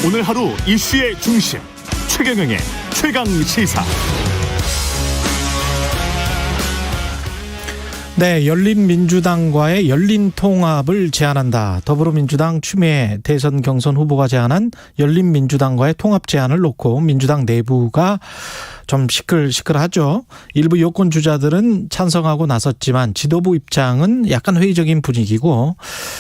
오늘 하루 이슈의 중심 최경영의 최강 시사. 네, 열린민주당과의 열린통합을 제안한다. 더불어민주당 추미애 대선 경선 후보가 제안한 열린민주당과의 통합 제안을 놓고 민주당 내부가 좀 시끌시끌하죠. 일부 여권 주자들은 찬성하고 나섰지만 지도부 입장은 약간 회의적인 분위기고,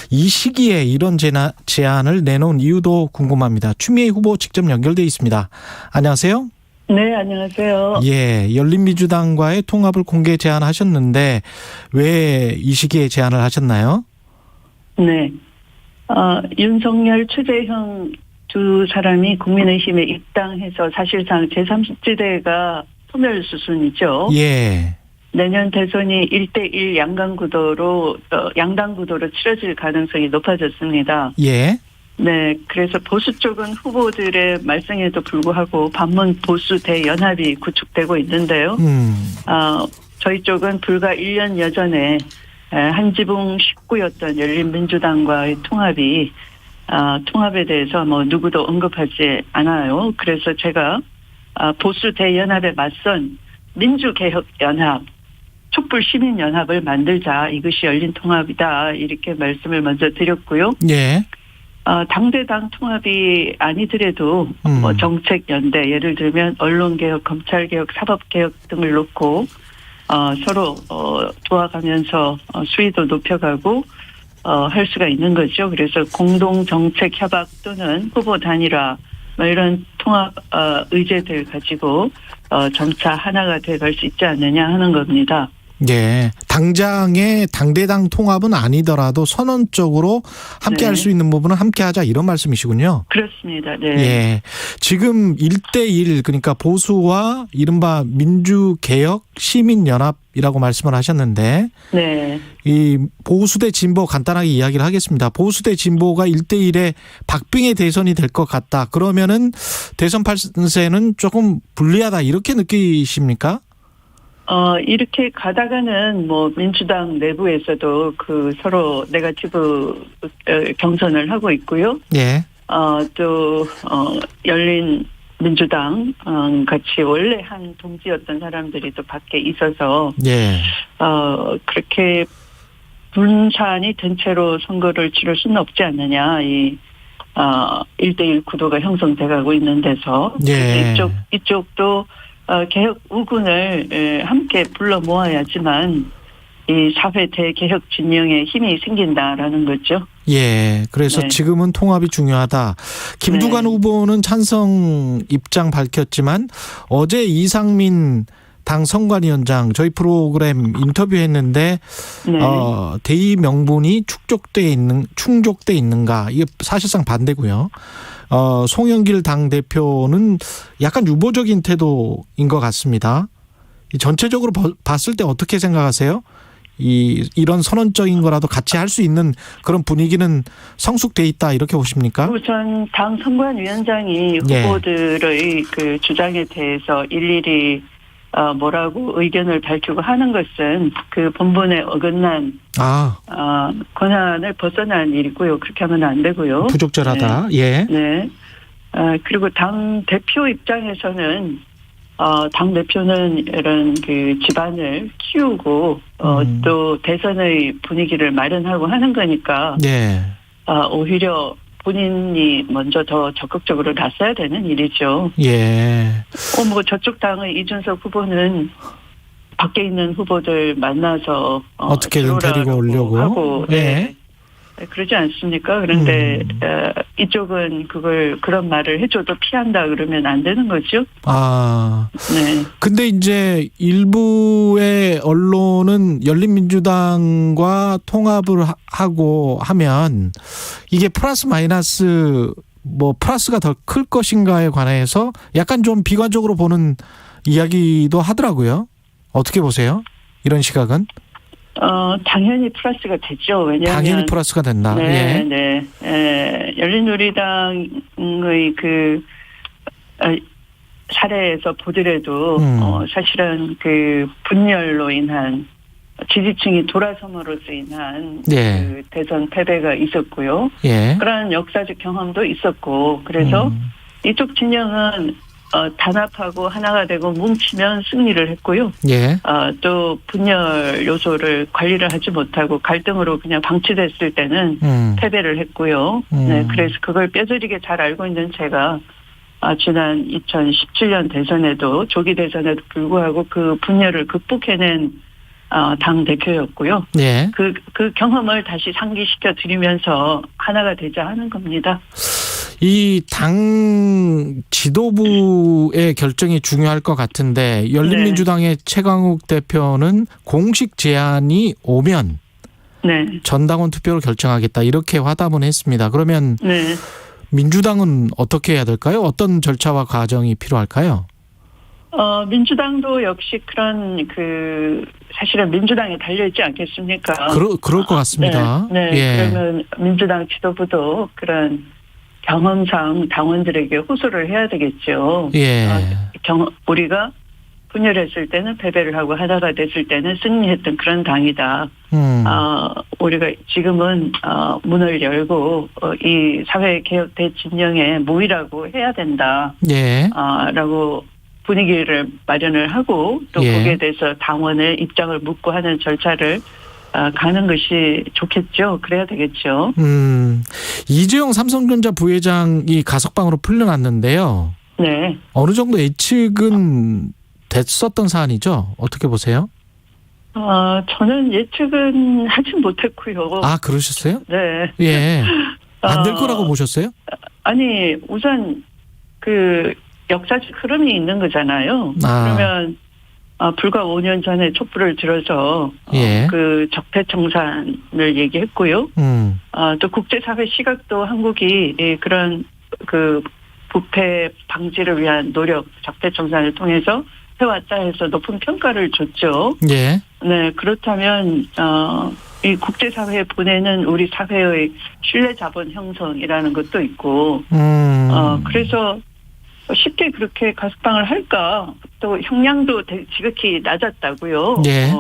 이 시기에 이런 제안을 내놓은 이유도 궁금합니다. 추미애 후보 직접 연결돼 있습니다. 안녕하세요. 네, 안녕하세요. 예, 열린민주당과의 통합을 공개 제안하셨는데 왜 이 시기에 제안을 하셨나요? 네, 윤석열, 최재형 두 사람이 국민의힘에 입당해서 사실상 제3지대가 소멸 수순이죠. 예. 내년 대선이 1대1 양강 구도로 양당 구도로 치러질 가능성이 높아졌습니다. 예. 네, 그래서 보수 쪽은 후보들의 말씀에도 불구하고 반문 보수 대연합이 구축되고 있는데요. 저희 쪽은 불과 1년 여전에 한지붕 식구였던 열린민주당과의 통합에 대해서 누구도 언급하지 않아요. 그래서 제가 보수 대연합에 맞선 민주개혁연합, 촛불시민연합을 만들자, 이것이 열린통합이다, 이렇게 말씀을 먼저 드렸고요. 예. 당대당 통합이 아니더라도 정책 연대, 예를 들면 언론개혁, 검찰개혁, 사법개혁 등을 놓고 서로 도와가면서 수위도 높여가고 할 수가 있는 거죠. 그래서 공동 정책 협약 또는 후보 단일화 이런 통합 의제들 가지고 점차 하나가 돼갈 수 있지 않느냐 하는 겁니다. 예. 당장의 당대당 통합은 아니더라도 선언적으로 함께 할 수 있는 부분은 함께 하자, 이런 말씀이시군요. 그렇습니다. 네. 예. 지금 1대1, 그러니까 보수와 이른바 민주개혁 시민연합이라고 말씀을 하셨는데, 네. 이 보수 대 진보 간단하게 이야기를 하겠습니다. 보수 대 진보가 1대1의 박빙의 대선이 될 것 같다. 그러면은 대선 판세는 조금 불리하다, 이렇게 느끼십니까? 이렇게 가다가는 민주당 내부에서도 서로 네거티브 경선을 하고 있고요. 예. 열린 민주당 같이 원래 한 동지였던 사람들이 또 밖에 있어서, 예. 그렇게 분산이 된 채로 선거를 치를 수는 없지 않느냐, 1대1 구도가 형성돼가고 있는 데서. 예. 이쪽도 개혁 우군을 함께 불러 모아야지만 이 사회 대개혁 진영에 힘이 생긴다라는 거죠. 예. 그래서 네. 지금은 통합이 중요하다. 김두관 후보는 찬성 입장 밝혔지만 어제 이상민 당 선관위원장 저희 프로그램 인터뷰했는데 대의 명분이 충족돼 있는가, 이게 사실상 반대고요. 송영길 당대표는 약간 유보적인 태도인 것 같습니다. 전체적으로 봤을 때 어떻게 생각하세요? 이런 선언적인 거라도 같이 할 수 있는 그런 분위기는 성숙돼 있다, 이렇게 보십니까? 우선 당 선관위원장이 후보들의 그 주장에 대해서 일일이 뭐라고 의견을 밝히고 하는 것은 그 본분에 어긋난 권한을 벗어난 일이고요. 그렇게 하면 안 되고요. 부적절하다. 네. 예. 네. 그리고 당 대표 입장에서는 당 대표는 이런 그 집안을 키우고 또 대선의 분위기를 마련하고 하는 거니까 오히려 본인이 먼저 더 적극적으로 나서야 되는 일이죠. 예. 저쪽 당의 이준석 후보는 밖에 있는 후보들 만나서 어떻게든 데리고 오려고 하고, 네. 그러지 않습니까? 그런데 이쪽은 그런 말을 해줘도 피한다 그러면 안 되는 거죠. 네. 근데 이제 일부의 언론은 열린민주당과 통합을 하고 하면 이게 플러스 마이너스 플러스가 더 클 것인가에 관해서 약간 좀 비관적으로 보는 이야기도 하더라고요. 어떻게 보세요? 이런 시각은? 당연히 플러스가 되죠. 왜냐하면 당연히 플러스가 된다. 열린우리당의 사례에서 보더라도 사실은 그 분열로 인한 지지층이 돌아섬으로써 인한 예. 그 대선 패배가 있었고요. 예. 그런 역사적 경험도 있었고 그래서 이쪽 진영은 단합하고 하나가 되고 뭉치면 승리를 했고요. 예. 또 분열 요소를 관리를 하지 못하고 갈등으로 그냥 방치됐을 때는 패배를 했고요. 네, 그래서 그걸 뼈저리게 잘 알고 있는 제가 지난 2017년 대선에도 조기 대선에도 불구하고 그 분열을 극복해낸 당 대표였고요. 예. 그 경험을 다시 상기시켜 드리면서 하나가 되자 하는 겁니다. 이 당 지도부의 결정이 중요할 것 같은데 열린민주당의 최강욱 대표는 공식 제안이 오면 네. 전당원 투표로 결정하겠다 이렇게 화답은 했습니다. 그러면 네. 민주당은 어떻게 해야 될까요? 어떤 절차와 과정이 필요할까요? 민주당도 역시 그런 사실은 민주당에 달려있지 않겠습니까? 그럴 것 같습니다. 네. 예. 그러면 민주당 지도부도 그런 경험상 당원들에게 호소를 해야 되겠죠. 예. 우리가 분열했을 때는 패배를 하고 하나가 됐을 때는 승리했던 그런 당이다. 우리가 지금은 문을 열고 이 사회개혁 대진영에 모이라고 해야 된다. 예. 라고 분위기를 마련을 하고 또 예. 거기에 대해서 당원의 입장을 묻고 하는 절차를 가는 것이 좋겠죠. 그래야 되겠죠. 이재용 삼성전자 부회장이 가석방으로 풀려났는데요. 네. 어느 정도 예측은 됐었던 사안이죠. 어떻게 보세요? 저는 예측은 하진 못했고요. 그러셨어요? 네. 예. 안 될 거라고 보셨어요? 아니, 우선 역사적 흐름이 있는 거잖아요. 그러면 불과 5년 전에 촛불을 들어서 예. 적폐청산을 얘기했고요. 또 국제사회 시각도 한국이 그런 부패 방지를 위한 노력, 적폐청산을 통해서 해왔다 해서 높은 평가를 줬죠. 예. 네, 그렇다면 이 국제사회에 보내는 우리 사회의 신뢰자본 형성이라는 것도 있고, 그래서 쉽게 그렇게 가석방을 할까? 또 형량도 지극히 낮았다고요. 예.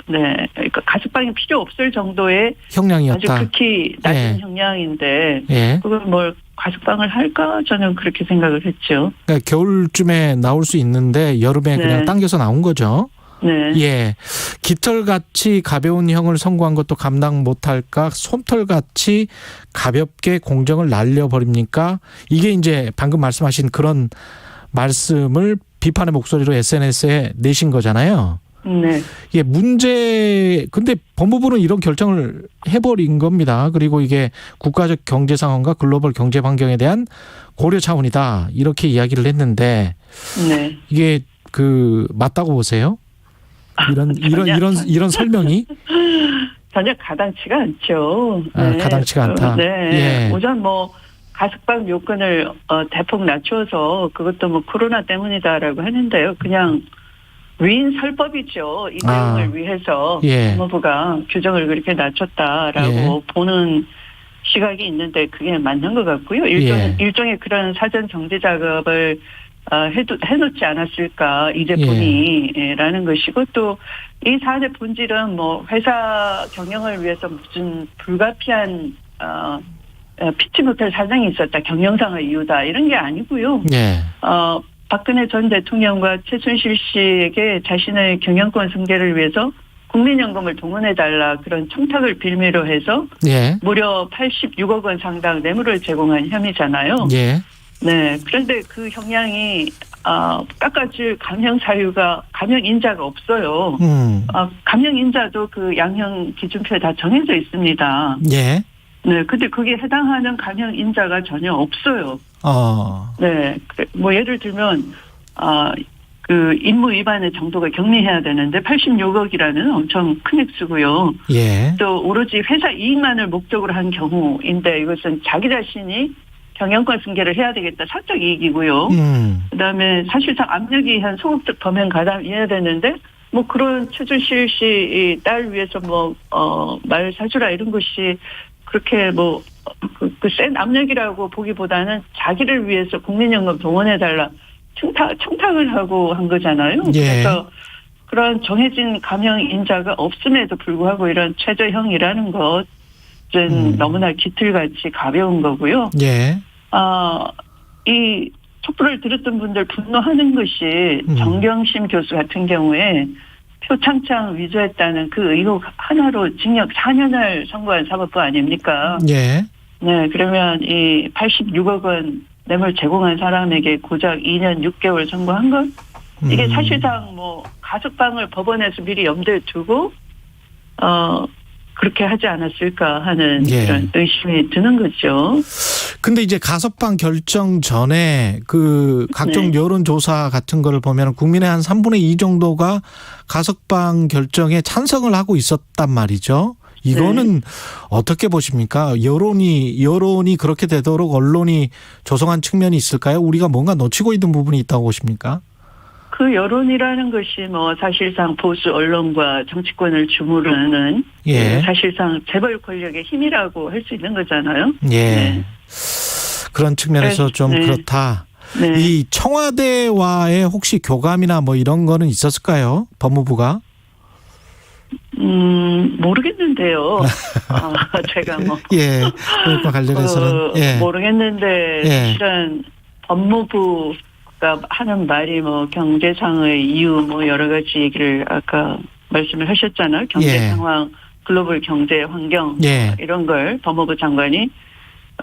네, 그러니까 가석방이 필요 없을 정도의 형량이었다. 아주 극히 낮은 예. 형량인데, 예. 그걸 뭘 가석방을 할까? 저는 그렇게 생각을 했죠. 그러니까 겨울쯤에 나올 수 있는데 여름에 네. 그냥 당겨서 나온 거죠. 네. 예. 깃털같이 가벼운 형을 선고한 것도 감당 못할까? 솜털같이 가볍게 공정을 날려버립니까? 이게 이제 방금 말씀하신 그런 말씀을 비판의 목소리로 SNS에 내신 거잖아요. 네. 예, 근데 법무부는 이런 결정을 해버린 겁니다. 그리고 이게 국가적 경제 상황과 글로벌 경제 환경에 대한 고려 차원이다. 이렇게 이야기를 했는데, 네. 이게 맞다고 보세요? 이런 설명이? 전혀 가당치가 않죠. 네. 가당치가 않다. 네. 예. 우선 가석방 요건을 대폭 낮춰서 그것도 코로나 때문이다라고 하는데요. 그냥 위인 설법이죠. 이 내용을 위해서 예. 법무부가 규정을 그렇게 낮췄다라고 보는 시각이 있는데 그게 맞는 것 같고요. 일종의 그런 사전 정지 작업을 해놓지 않았을까 이제뿐이라는 것이고 또 이 사안의 본질은 회사 경영을 위해서 무슨 불가피한 피치 못할 사정이 있었다 경영상의 이유다 이런 게 아니고요. 예. 박근혜 전 대통령과 최순실 씨에게 자신의 경영권 승계를 위해서 국민연금을 동원해달라 그런 청탁을 빌미로 해서 예. 무려 86억 원 상당 뇌물을 제공한 혐의잖아요. 예. 네. 그런데 그 형량이 깎아줄 감형 사유가 감형 인자가 없어요. 감형 인자도 그 양형 기준표에 다 정해져 있습니다. 예. 네. 근데 거기에 해당하는 감형 인자가 전혀 없어요. 네. 예를 들면 임무 위반의 정도가 경미해야 되는데 86억이라는 엄청 큰 액수고요. 예. 또 오로지 회사 이익만을 목적으로 한 경우인데 이것은 자기 자신이 경영권 승계를 해야 되겠다. 사적 이익이고요. 그다음에 사실상 압력이 한 소극적 범행 가담이어야 되는데 그런 최준실 씨 딸 위해서 말 사주라 이런 것이 그렇게 센 압력이라고 보기보다는 자기를 위해서 국민연금 동원해달라 청탁을 하고 한 거잖아요. 예. 그래서 그런 정해진 감형 인자가 없음에도 불구하고 이런 최저형이라는 것은 너무나 깃틀같이 가벼운 거고요. 예. 이 촛불을 들었던 분들 분노하는 것이 정경심 교수 같은 경우에 표창장 위조했다는 그 의혹 하나로 징역 4년을 선고한 사법부 아닙니까? 예. 네, 그러면 이 86억 원 뇌물 제공한 사람에게 고작 2년 6개월 선고한 것? 이게 사실상 뭐 가석방을 법원에서 미리 염두에 두고 그렇게 하지 않았을까 하는 예. 그런 의심이 드는 거죠. 근데 이제 가석방 결정 전에 그 각종 네. 여론조사 같은 거를 보면 국민의 한 3분의 2 정도가 가석방 결정에 찬성을 하고 있었단 말이죠. 이거는 어떻게 보십니까? 여론이 그렇게 되도록 언론이 조성한 측면이 있을까요? 우리가 뭔가 놓치고 있는 부분이 있다고 보십니까? 그 여론이라는 것이 뭐 사실상 보수 언론과 정치권을 주무르는 예. 사실상 재벌 권력의 힘이라고 할 수 있는 거잖아요. 예. 네. 그런 측면에서 좀 네. 그렇다. 네. 이 청와대와의 혹시 교감이나 뭐 이런 거는 있었을까요? 법무부가? 모르겠는데요. 제가 뭐. 예. 그것과 관련해서는. 예. 모르겠는데, 예. 사실은 법무부가 하는 말이 뭐 경제상의 이유 뭐 여러 가지 얘기를 아까 말씀을 하셨잖아요. 경제 예. 상황, 글로벌 경제 환경. 예. 이런 걸 법무부 장관이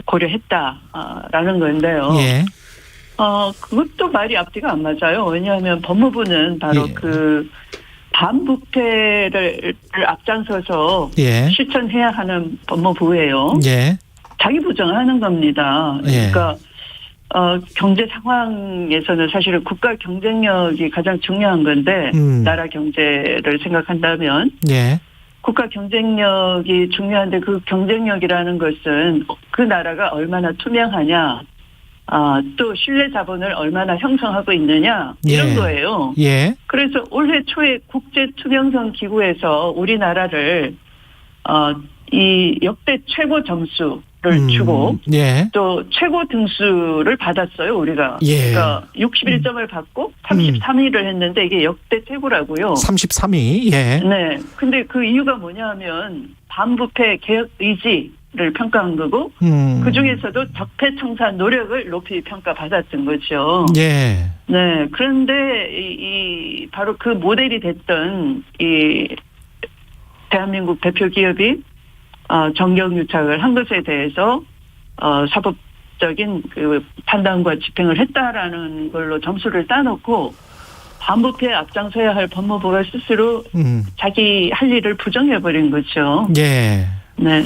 고려했다라는 건데요. 예. 그것도 말이 앞뒤가 안 맞아요. 왜냐하면 법무부는 바로 예. 그 반부패를 앞장서서 예. 실천해야 하는 법무부예요. 예. 자기 부정하는 겁니다. 예. 그러니까 경제 상황에서는 사실은 국가 경쟁력이 가장 중요한 건데 나라 경제를 생각한다면 예. 국가 경쟁력이 중요한데 그 경쟁력이라는 것은 그 나라가 얼마나 투명하냐, 또 신뢰 자본을 얼마나 형성하고 있느냐 이런 예. 거예요. 예. 그래서 올해 초에 국제 투명성 기구에서 우리나라를 이 역대 최고 점수를 주고 예. 또 최고 등수를 받았어요, 우리가. 예. 그러니까 61점을 받고 33위를 했는데 이게 역대 최고라고요. 33위. 예. 네. 근데 그 이유가 뭐냐면 반부패 개혁 의지를 평가한 거고 그 중에서도 적폐청산 노력을 높이 평가받았던 거죠. 예. 네. 그런데 이 바로 그 모델이 됐던 이 대한민국 대표 기업이 정경유착을 한 것에 대해서 사법적인 그 판단과 집행을 했다라는 걸로 점수를 따놓고 반부패에 앞장서야 할 법무부가 스스로 자기 할 일을 부정해버린 거죠. 예. 네.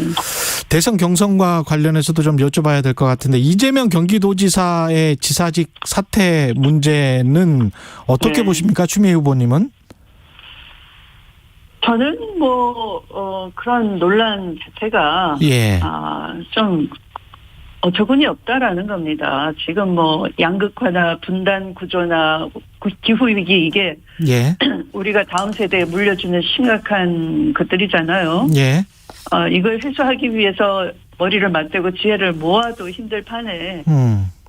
대선 경선과 관련해서도 좀 여쭤봐야 될 것 같은데 이재명 경기도지사의 지사직 사퇴 문제는 어떻게 네. 보십니까? 추미애 후보님은? 저는 그런 논란 자체가 예. 좀 어처구니 없다라는 겁니다. 지금 뭐 양극화나 분단 구조나 기후 위기 이게 예. 우리가 다음 세대에 물려주는 심각한 것들이잖아요. 예. 이걸 해소하기 위해서 머리를 맞대고 지혜를 모아도 힘들 판에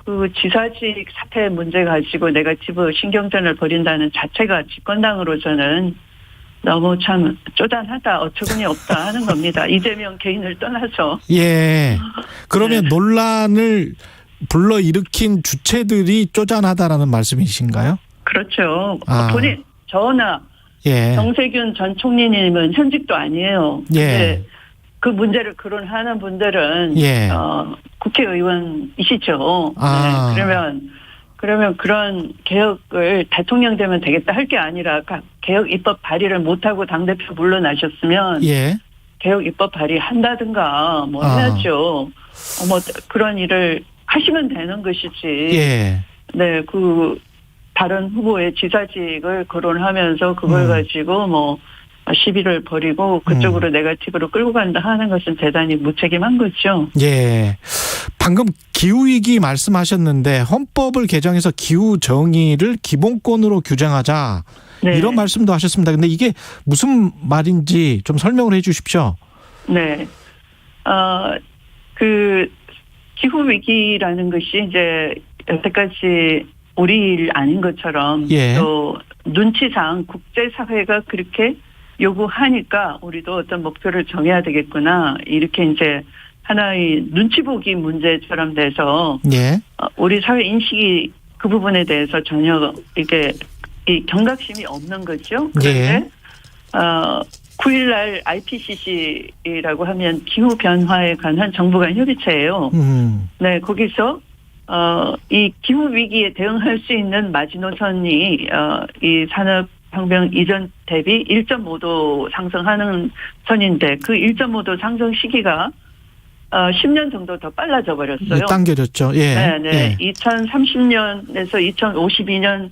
그 지사직 사퇴 문제 가지고 네거티브 신경전을 벌인다는 자체가 집권당으로서는 너무 참 쪼잔하다, 어처구니 없다 하는 겁니다. 이재명 개인을 떠나서. 예. 그러면 네. 논란을 불러일으킨 주체들이 쪼잔하다라는 말씀이신가요? 그렇죠. 아. 본인, 저나 예. 정세균 전 총리님은 현직도 아니에요. 예. 근데 그 문제를 거론하는 분들은 예. 국회의원이시죠. 아. 네. 그러면 그런 개혁을 대통령 되면 되겠다 할 게 아니라 개혁 입법 발의를 못하고 당대표 물러나셨으면 예. 개혁 입법 발의한다든가 뭐 해야죠. 뭐 그런 일을 하시면 되는 것이지. 예. 네, 그 다른 후보의 지사직을 거론하면서 그걸 가지고 뭐 시비를 벌이고 그쪽으로 네거티브로 끌고 간다 하는 것은 대단히 무책임한 거죠. 예. 방금 기후위기 말씀하셨는데 헌법을 개정해서 기후정의를 기본권으로 규정하자. 네. 이런 말씀도 하셨습니다. 근데 이게 무슨 말인지 좀 설명을 해 주십시오. 네. 그 기후위기라는 것이 이제 여태까지 우리 일 아닌 것처럼 예. 또 눈치상 국제사회가 그렇게 요구하니까 우리도 어떤 목표를 정해야 되겠구나. 이렇게 이제 하나의 눈치 보기 문제처럼 돼서 예. 우리 사회 인식이 그 부분에 대해서 전혀 이게 이 경각심이 없는 거죠. 그런데 9일날 IPCC라고 하면 기후 변화에 관한 정부 간 협의체예요. 네, 거기서 이 기후 위기에 대응할 수 있는 마지노선이 이 산업혁명 이전 대비 1.5도 상승하는 선인데 그 1.5도 상승 시기가 10년 정도 더 빨라져 버렸어요. 네, 당겨졌죠. 예. 네. 예. 2030년에서 2052년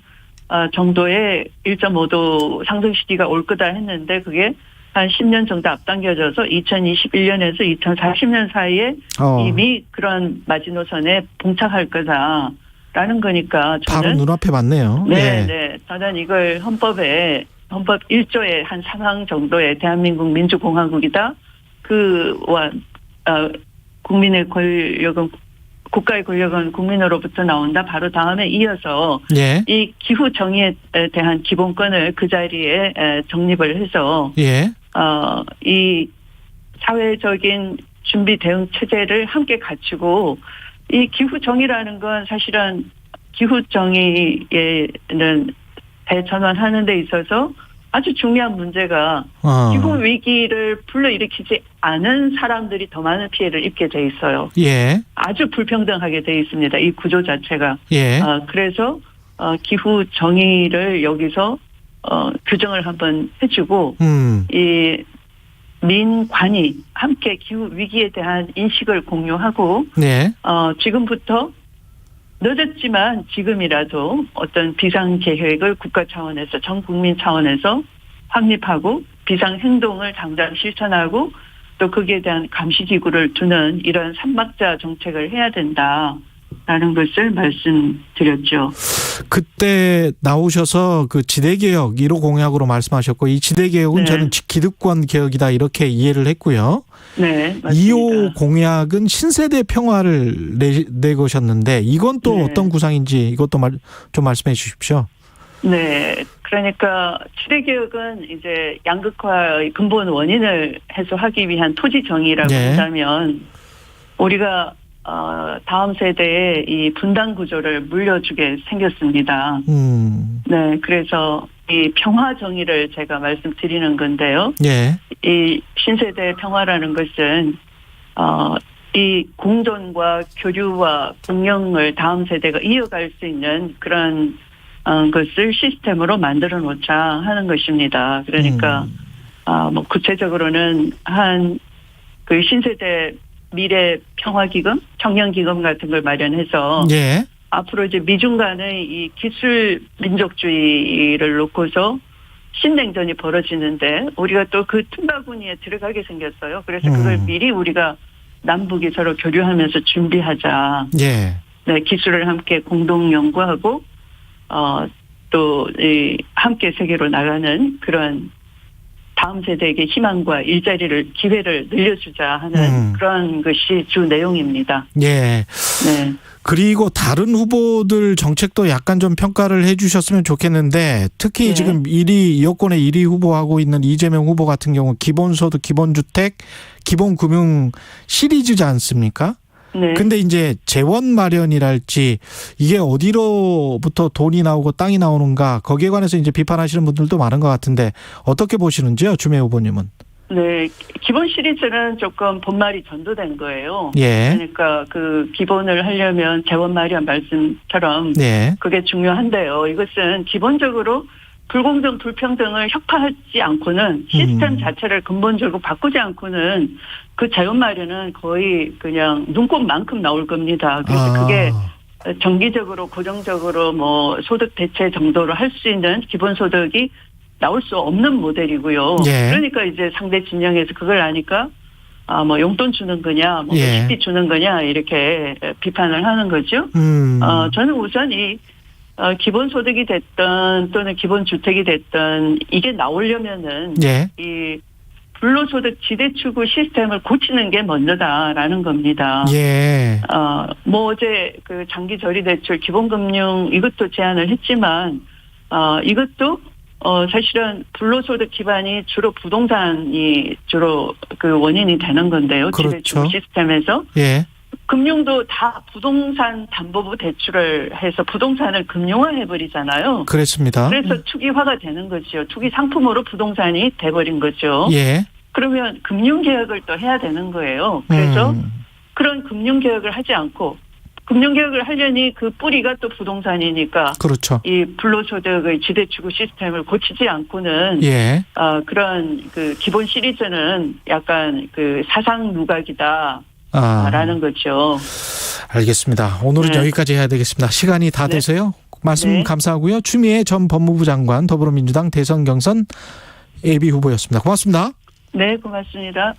정도의 1.5도 상승 시기가 올 거다 했는데 그게 한 10년 정도 앞당겨져서 2021년에서 2040년 사이에 이미 그런 마지노선에 봉착할 거다라는 거니까 저는 바로 눈앞에 봤네요. 네, 예. 네. 저는 이걸 헌법 1조의 한 상황 정도의 대한민국 민주공화국이다. 국민의 권력은 국가의 권력은 국민으로부터 나온다. 바로 다음에 이어서 예. 이 기후 정의에 대한 기본권을 그 자리에 정립을 해서 예. 이 사회적인 준비 대응 체제를 함께 갖추고 이 기후 정의라는 건 사실은 기후 정의에는 대전환하는 데 있어서 아주 중요한 문제가 기후 위기를 불러일으키지 않은 사람들이 더 많은 피해를 입게 돼 있어요. 예. 아주 불평등하게 돼 있습니다. 이 구조 자체가. 예. 그래서 기후 정의를 여기서 규정을 한번 해주고 이 민관이 함께 기후 위기에 대한 인식을 공유하고 네. 지금부터 늦었지만 지금이라도 어떤 비상계획을 국가 차원에서 전 국민 차원에서 확립하고 비상행동을 당장 실천하고 또 거기에 대한 감시기구를 두는 이런 삼박자 정책을 해야 된다라는 것을 말씀드렸죠. 그때 나오셔서 그 지대개혁 1호 공약으로 말씀하셨고 이 지대개혁은 네. 저는 기득권 개혁이다 이렇게 이해를 했고요. 네, 맞습니다. 2호 공약은 신세대 평화를 내거셨는데 이건 또 네. 어떤 구상인지 이것도 좀 말씀해 주십시오. 네, 그러니까 지대개혁은 이제 양극화의 근본 원인을 해소하기 위한 토지 정의라고 네. 한다면 우리가 다음 세대에 이 분단 구조를 물려주게 생겼습니다. 네, 그래서 이 평화 정의를 제가 말씀드리는 건데요. 예. 이 신세대 평화라는 것은 이 공존과 교류와 공영을 다음 세대가 이어갈 수 있는 그런 것을 시스템으로 만들어 놓자 하는 것입니다. 그러니까 뭐 구체적으로는 한 그 신세대 미래 평화기금, 청년기금 같은 걸 마련해서 예. 앞으로 이제 미중 간의 이 기술 민족주의를 놓고서 신냉전이 벌어지는데 우리가 또 그 틈바구니에 들어가게 생겼어요. 그래서 그걸 미리 우리가 남북이 서로 교류하면서 준비하자. 예. 네, 기술을 함께 공동 연구하고 또 이 함께 세계로 나가는 그런 다음 세대에게 희망과 일자리를 기회를 늘려주자 하는 그런 것이 주 내용입니다. 예. 네. 그리고 다른 후보들 정책도 약간 좀 평가를 해 주셨으면 좋겠는데 특히 네. 지금 1위 여권의 1위 후보하고 있는 이재명 후보 같은 경우 기본소득, 기본주택, 기본금융 시리즈지 않습니까? 네. 근데 이제 재원 마련이랄지 이게 어디로부터 돈이 나오고 땅이 나오는가 거기에 관해서 이제 비판하시는 분들도 많은 것 같은데 어떻게 보시는지요, 주매 후보님은? 네, 기본 시리즈는 조금 본말이 전도된 거예요. 예. 그러니까 그 기본을 하려면 재원 마련 말씀처럼 네. 그게 중요한데요. 이것은 기본적으로 불공정, 불평등을 혁파하지 않고는 시스템 자체를 근본적으로 바꾸지 않고는 그 재원 마련은 거의 그냥 눈꽃만큼 나올 겁니다. 그래서 그게 정기적으로 고정적으로 뭐 소득 대체 정도로 할 수 있는 기본소득이 나올 수 없는 모델이고요. 예. 그러니까 이제 상대 진영에서 그걸 아니까 뭐 용돈 주는 거냐, 뭐 예. 식비 주는 거냐 이렇게 비판을 하는 거죠. 저는 우선 이 기본소득이 됐든 또는 기본주택이 됐든 이게 나오려면은 예. 이 불로소득 지대추구 시스템을 고치는 게 먼저다라는 겁니다. 예. 뭐 어제 그 장기 저리 대출 기본금융 이것도 제안을 했지만 이것도 사실은 불로소득 기반이 주로 부동산이 주로 그 원인이 되는 건데요. 그렇죠. 지배주고 시스템에서. 예. 금융도 다 부동산 담보부 대출을 해서 부동산을 금융화해버리잖아요. 그렇습니다. 그래서 투기화가 되는 거죠. 투기 상품으로 부동산이 돼버린 거죠. 예. 그러면 금융개혁을 또 해야 되는 거예요. 그래서 그런 금융개혁을 하지 않고 금융개혁을 하려니 그 뿌리가 또 부동산이니까 그렇죠. 이 불로소득의 지대추구 시스템을 고치지 않고는 예. 그런 그 기본 시리즈는 약간 그 사상 누각이다. 라는 거죠. 알겠습니다. 오늘은 네. 여기까지 해야 되겠습니다. 시간이 다 네. 돼서요. 말씀 네. 감사하고요. 추미애 전 법무부 장관 더불어민주당 대선 경선 예비 후보였습니다. 고맙습니다. 네, 고맙습니다.